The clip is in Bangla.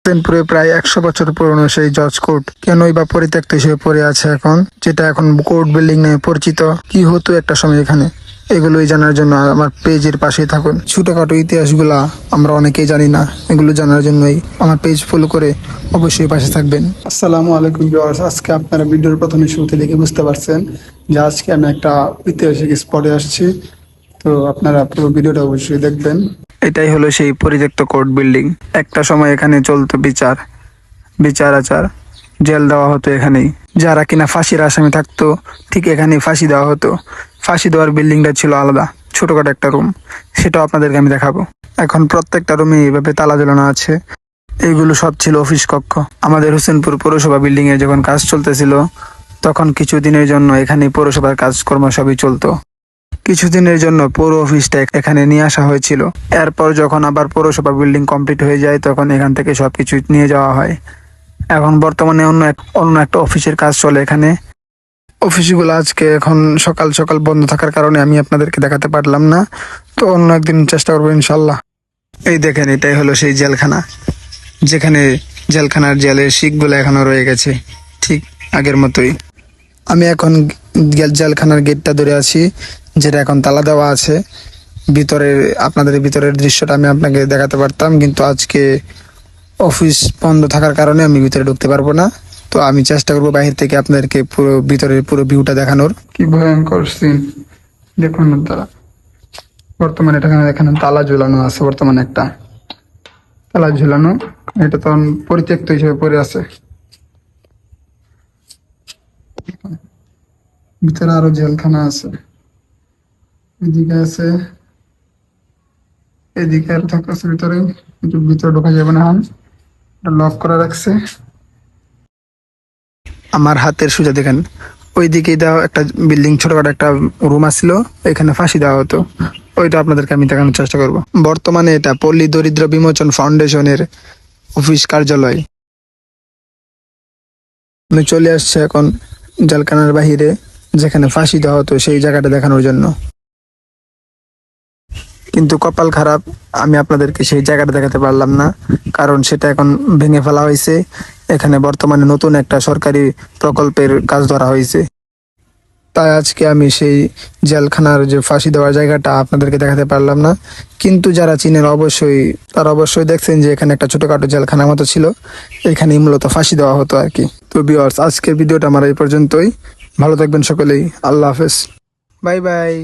পুরে প্রায় 100 বছর পুরনো সেই জজ কোর্ট কেনই বা পরিত্যক্ত হিসেবে পড়ে আছে এখন, যেটা এখন কোর্ট বিল্ডিং নামে পরিচিত। কি হতো একটা সময় এখানে, এগুলোই জানার জন্য আমার পেজের পাশেই থাকুন। ছোটখাটো ইতিহাসগুলা আমরা অনেকেই জানি না, এগুলো জানার জন্যই আমার পেজ ফলো করে অবশ্যই পাশে থাকবেন। আসসালামু আলাইকুম ভিউয়ার্স, আজকে আপনারা ভিডিওর প্রথমে শুরুতে দেখে বুঝতে পারছেন যে আজকে আমি একটা ঐতিহাসিক স্পটে আসছি। তো আপনারা পুরো ভিডিওটা অবশ্যই দেখবেন। এটাই হলো সেই পরিত্যক্ত কোর্ট বিল্ডিং। একটা সময় এখানে চলতো বিচার আচার, জেল দেওয়া হতো এখানেই। যারা কিনা ফাঁসির আসামি থাকতো ঠিক এখানেই ফাঁসি দেওয়া হতো। ফাঁসি দেওয়ার বিল্ডিংটা ছিল আলাদা, ছোটখাটো একটা রুম, সেটাও আপনাদেরকে আমি দেখাবো। এখন প্রত্যেকটা রুমে এইভাবে তালা ঝোলানো আছে। এইগুলো সব ছিল অফিস কক্ষ। আমাদের হোসেনপুর পৌরসভা বিল্ডিং এ যখন কাজ চলতেছিল তখন কিছুদিনের জন্য এখানে পৌরসভার কাজকর্ম সবই চলতো। কিছুদিনের জন্য পৌর অফিসটা এখানে নিয়ে আসা হয়েছিল। এরপর যখন আবার পৌরসভা বিল্ডিং কমপ্লিট হয়ে যায় তখন এখান থেকে সবকিছু নিয়ে যাওয়া হয়। এখন বর্তমানে অন্য একটা অফিসের কাজ চলে এখানে। অফিসগুলো আজকে এখন সকাল সকাল বন্ধ থাকার কারণে আমি আপনাদেরকে দেখাতে পারলাম না, তো অন্য একদিন চেষ্টা করবো ইনশাল্লাহ। এই দেখেন, এটাই হলো সেই জেলখানা, যেখানে জেলখানার জেলের শিকগুলো এখনো রয়ে গেছে ঠিক আগের মতোই। আমি এখন জেলখানার গেটটা ধরে আছি, যেটা এখন তালা দেওয়া আছে। আপনাদের ভিতরের দৃশ্যটা আমি আপনাকে দেখাতে পারতাম, কিন্তু আজকে অফিস বন্ধ থাকার কারণে আমি ভিতরে ঢুকতে পারবো না। তো আমি চেষ্টা করবো বাহির থেকে আপনাদেরকে ভিতরের পুরো ভিউটা দেখানোর। কি ভয়ঙ্কর সিন দেখুন না তারা। বর্তমানে এখানে তালা ঝুলানো আছে, বর্তমানে একটা তালা ঝুলানো। এটা তখন পরিত্যক্ত হিসেবে পড়ে আছে। ভিতরে আরো জেলখানা আছে, এদিকে আছে, এদিকে আর থাকতেছে ভিতরে, কিন্তু ভিতরে ঢোকা যাবে না। লক করা রাখছে। আমার হাতের সোজা দেখেন, ওই দিকে দেওয়া একটা বিল্ডিং, ছোটখাটো একটা রুম আসছিল, এখানে ফাঁসি দেওয়া হতো। ওইটা আপনাদেরকে আমি দেখানোর চেষ্টা করব। বর্তমানে এটা পল্লী দরিদ্র বিমোচন ফাউন্ডেশনের অফিস কার্যালয়। আমি চলে আসছে এখন জেলখানার বাহিরে, যেখানে ফাঁসি দেওয়া হতো সেই জায়গাটা দেখানোর জন্য। কিন্তু কপাল খারাপ, আমি আপনাদেরকে সেই জায়গাটা দেখাতে পারলাম না, কারণ সেটা এখন ভেঙে ফেলা হয়েছে। এখানে বর্তমানে নতুন একটা সরকারি প্রকল্পের কাজ ধরা হয়েছে। তাই আজকে আমি সেই জেলখানার যে ফাঁসি দেওয়ার জায়গাটা আপনাদেরকে দেখাতে পারলাম না। কিন্তু যারা চিনেন তারা অবশ্যই দেখছেন যে এখানে একটা ছোটখাটো জেলখানার মতো ছিল, এখানেই মূলত ফাঁসি দেওয়া হতো আর কি। তো ভিউয়ার্স, আজকের ভিডিওটা আমার এই পর্যন্তই। ভালো থাকবেন সকলেই। আল্লাহ হাফেজ, বাই বাই।